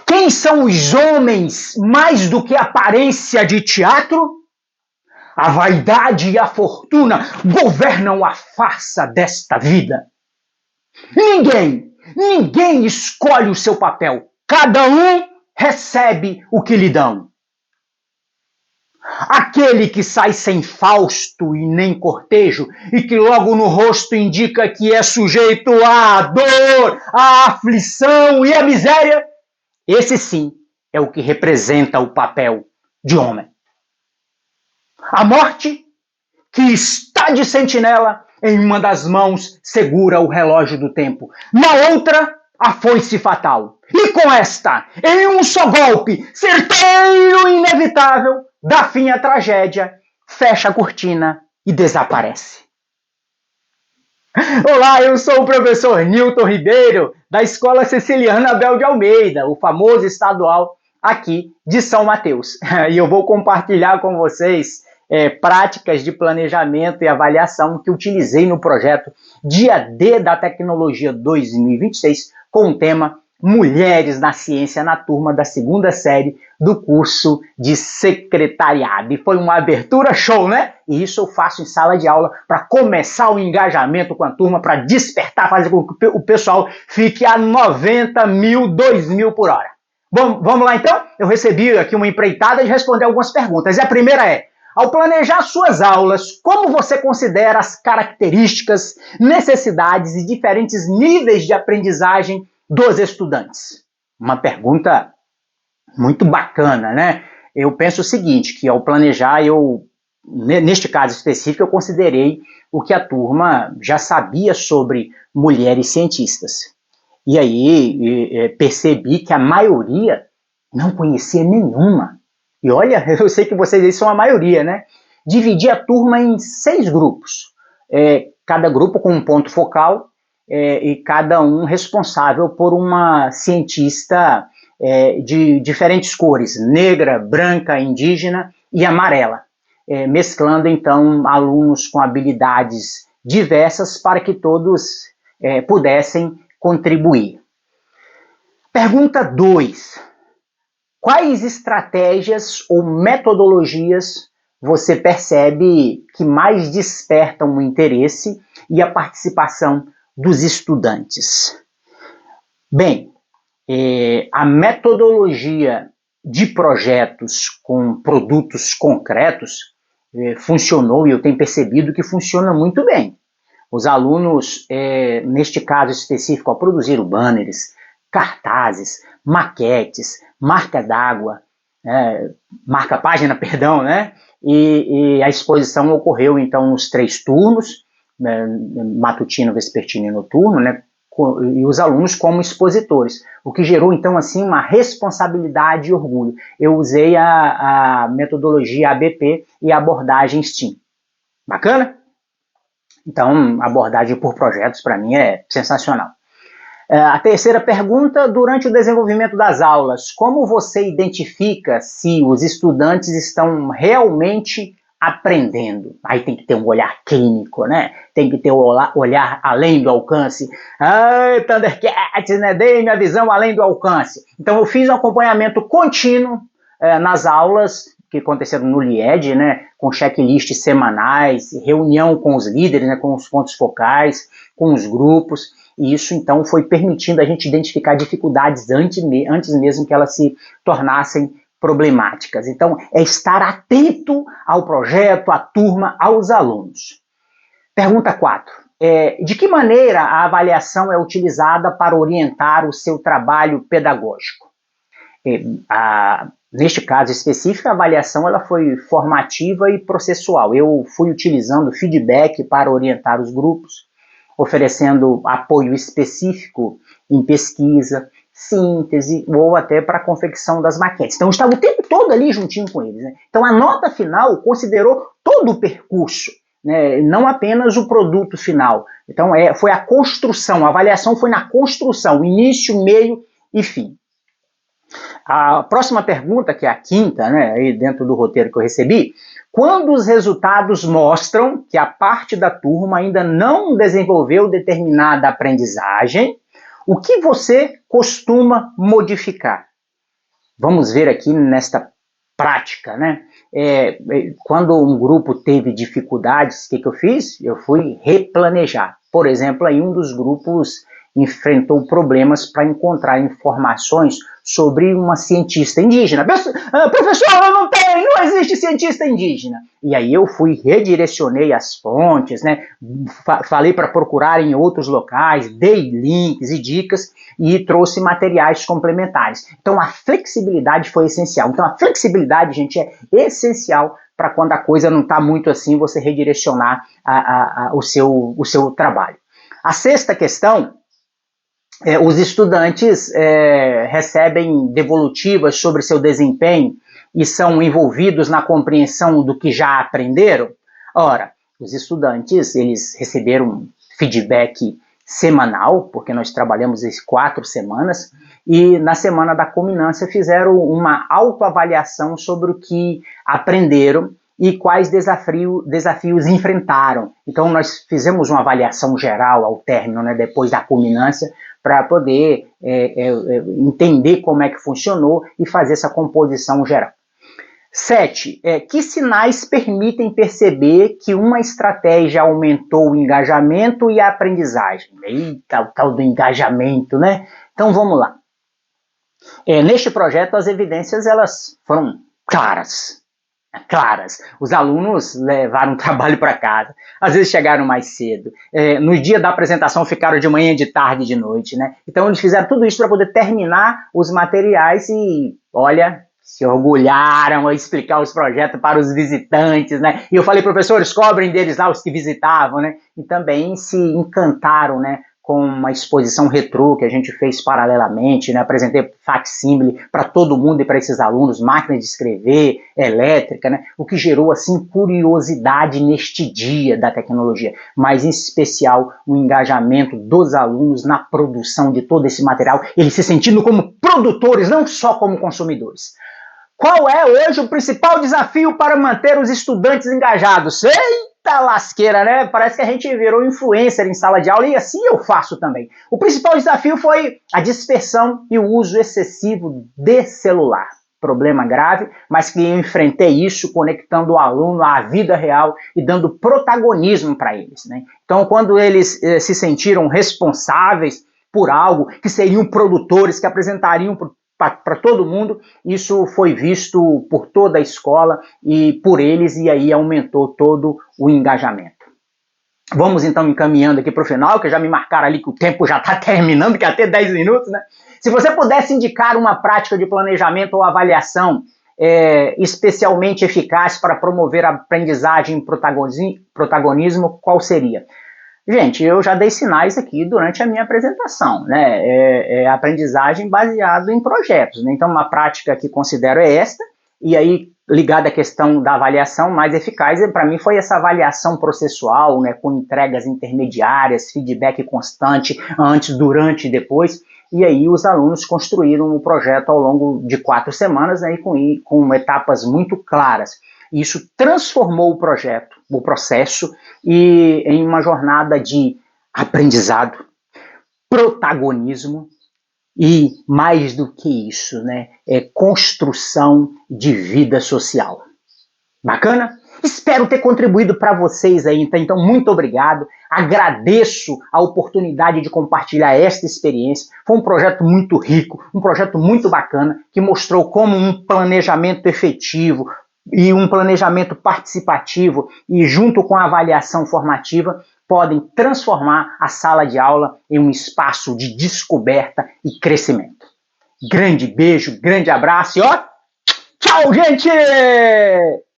Quem são os homens mais do que aparência de teatro? A vaidade e a fortuna governam a farsa desta vida. Ninguém escolhe o seu papel. Cada um recebe o que lhe dão. Aquele que sai sem Fausto e nem cortejo e que logo no rosto indica que é sujeito à dor, à aflição e à miséria, esse sim é o que representa o papel de homem. A morte, que está de sentinela, em uma das mãos segura o relógio do tempo, na outra a foice fatal. E com esta, em um só golpe, certeiro e inevitável, dá fim à tragédia, fecha a cortina e desaparece. Olá, eu sou o professor Nilton Ribeiro, da Escola Ceciliana Abel de Almeida, o famoso estadual aqui de São Mateus. E eu vou compartilhar com vocês práticas de planejamento e avaliação que utilizei no projeto Dia D da Tecnologia 2026, com o tema Mulheres na Ciência, na turma da segunda série do curso de secretariado. E foi uma abertura show, né? E isso eu faço em sala de aula para começar o engajamento com a turma, para despertar, fazer com que o pessoal fique a 90 mil, 2 mil por hora. Bom, vamos lá então? Eu recebi aqui uma empreitada de responder algumas perguntas. E a primeira é: ao planejar suas aulas, como você considera as características, necessidades e diferentes níveis de aprendizagem dos estudantes? Uma pergunta muito bacana, né? Eu penso o seguinte, que ao planejar, neste caso específico, eu considerei o que a turma já sabia sobre mulheres cientistas. E aí percebi que a maioria não conhecia nenhuma. E olha, eu sei que vocês aí são a maioria, né? Dividi a turma em 6 grupos. Cada grupo com um ponto focal e cada um responsável por uma cientista de diferentes cores, negra, branca, indígena e amarela. Mesclando, então, alunos com habilidades diversas para que todos pudessem contribuir. Pergunta 2. Quais estratégias ou metodologias você percebe que mais despertam o interesse e a participação dos estudantes? Bem, a metodologia de projetos com produtos concretos funcionou e eu tenho percebido que funciona muito bem. Os alunos, neste caso específico, produziram banners, cartazes, maquetes, marca-página, né? E a exposição ocorreu, então, nos 3 turnos, matutino, vespertino e noturno, né? E os alunos como expositores, o que gerou, então, assim, uma responsabilidade e orgulho. Eu usei a metodologia ABP e a abordagem STEAM. Bacana? Então, a abordagem por projetos, para mim, é sensacional. A terceira pergunta: durante o desenvolvimento das aulas, como você identifica se os estudantes estão realmente aprendendo? Aí tem que ter um olhar clínico, né? Tem que ter um olhar além do alcance. Thundercats, né? Dei minha visão além do alcance. Então eu fiz um acompanhamento contínuo nas aulas que aconteceram no LIED, né? Com checklists semanais, reunião com os líderes, né? Com os pontos focais, com os grupos. E isso, então, foi permitindo a gente identificar dificuldades antes mesmo que elas se tornassem problemáticas. Então, é estar atento ao projeto, à turma, aos alunos. Pergunta 4. De que maneira a avaliação é utilizada para orientar o seu trabalho pedagógico? Neste caso específico, a avaliação ela foi formativa e processual. Eu fui utilizando feedback para orientar os grupos, oferecendo apoio específico em pesquisa, síntese ou até para a confecção das maquetes. Então, eu estava o tempo todo ali juntinho com eles, né? Então, a nota final considerou todo o percurso, né? Não apenas o produto final. Então, foi a construção, a avaliação foi na construção, início, meio e fim. A próxima pergunta, que é a 5ª, né, aí dentro do roteiro que eu recebi: quando os resultados mostram que a parte da turma ainda não desenvolveu determinada aprendizagem, o que você costuma modificar? Vamos ver aqui nesta prática, né? Quando um grupo teve dificuldades, o que eu fiz? Eu fui replanejar. Por exemplo, aí um dos grupos enfrentou problemas para encontrar informações sobre uma cientista indígena. Professor, não existe cientista indígena. E aí eu redirecionei as fontes, né? Falei para procurar em outros locais, dei links e dicas e trouxe materiais complementares. Então a flexibilidade foi essencial. Então a flexibilidade, gente, é essencial para quando a coisa não está muito assim, você redirecionar o seu trabalho. A sexta questão, os estudantes recebem devolutivas sobre seu desempenho e são envolvidos na compreensão do que já aprenderam. Ora, os estudantes, eles receberam feedback semanal, porque nós trabalhamos 4 semanas, e na semana da culminância fizeram uma autoavaliação sobre o que aprenderam e quais desafios enfrentaram. Então nós fizemos uma avaliação geral ao término, né, depois da culminância, para poder entender como é que funcionou e fazer essa composição geral. 7. Que sinais permitem perceber que uma estratégia aumentou o engajamento e a aprendizagem? Eita, o tal do engajamento, né? Então vamos lá. Neste projeto, as evidências elas foram claras. Os alunos levaram trabalho para casa, às vezes chegaram mais cedo, no dia da apresentação ficaram de manhã, de tarde, de noite, né? Então eles fizeram tudo isso para poder terminar os materiais e, olha, se orgulharam a explicar os projetos para os visitantes, né? E eu falei, professores, cobrem deles lá os que visitavam, né? E também se encantaram, né, com uma exposição retrô que a gente fez paralelamente, né? Apresentei facsímile para todo mundo e para esses alunos, máquina de escrever, elétrica, né? O que gerou, assim, curiosidade neste dia da tecnologia, mas em especial o engajamento dos alunos na produção de todo esse material, eles se sentindo como produtores, não só como consumidores. Qual é hoje o principal desafio para manter os estudantes engajados? Eita lasqueira, né? Parece que a gente virou influencer em sala de aula e assim eu faço também. O principal desafio foi a dispersão e o uso excessivo de celular. Problema grave, mas que eu enfrentei isso conectando o aluno à vida real e dando protagonismo para eles, né? Então, quando eles se sentiram responsáveis por algo, que seriam produtores, que apresentariam para todo mundo, isso foi visto por toda a escola e por eles, e aí aumentou todo o engajamento. Vamos então encaminhando aqui para o final, que já me marcaram ali que o tempo já está terminando, que até 10 minutos, né? Se você pudesse indicar uma prática de planejamento ou avaliação especialmente eficaz para promover a aprendizagem e protagonismo, qual seria? Gente, eu já dei sinais aqui durante a minha apresentação, né? Aprendizagem baseada em projetos, né? Então, uma prática que considero é esta, e aí, ligada à questão da avaliação mais eficaz, para mim foi essa avaliação processual, né? Com entregas intermediárias, feedback constante, antes, durante e depois, e aí os alunos construíram o projeto ao longo de 4 semanas, né? Com etapas muito claras. Isso transformou o projeto, o processo, e em uma jornada de aprendizado, protagonismo e, mais do que isso, né, construção de vida social. Bacana? Espero ter contribuído para vocês aí, então muito obrigado. Agradeço a oportunidade de compartilhar esta experiência. Foi um projeto muito rico, um projeto muito bacana, que mostrou como um planejamento efetivo e um planejamento participativo e junto com a avaliação formativa podem transformar a sala de aula em um espaço de descoberta e crescimento. Grande beijo, grande abraço e ó, tchau, gente!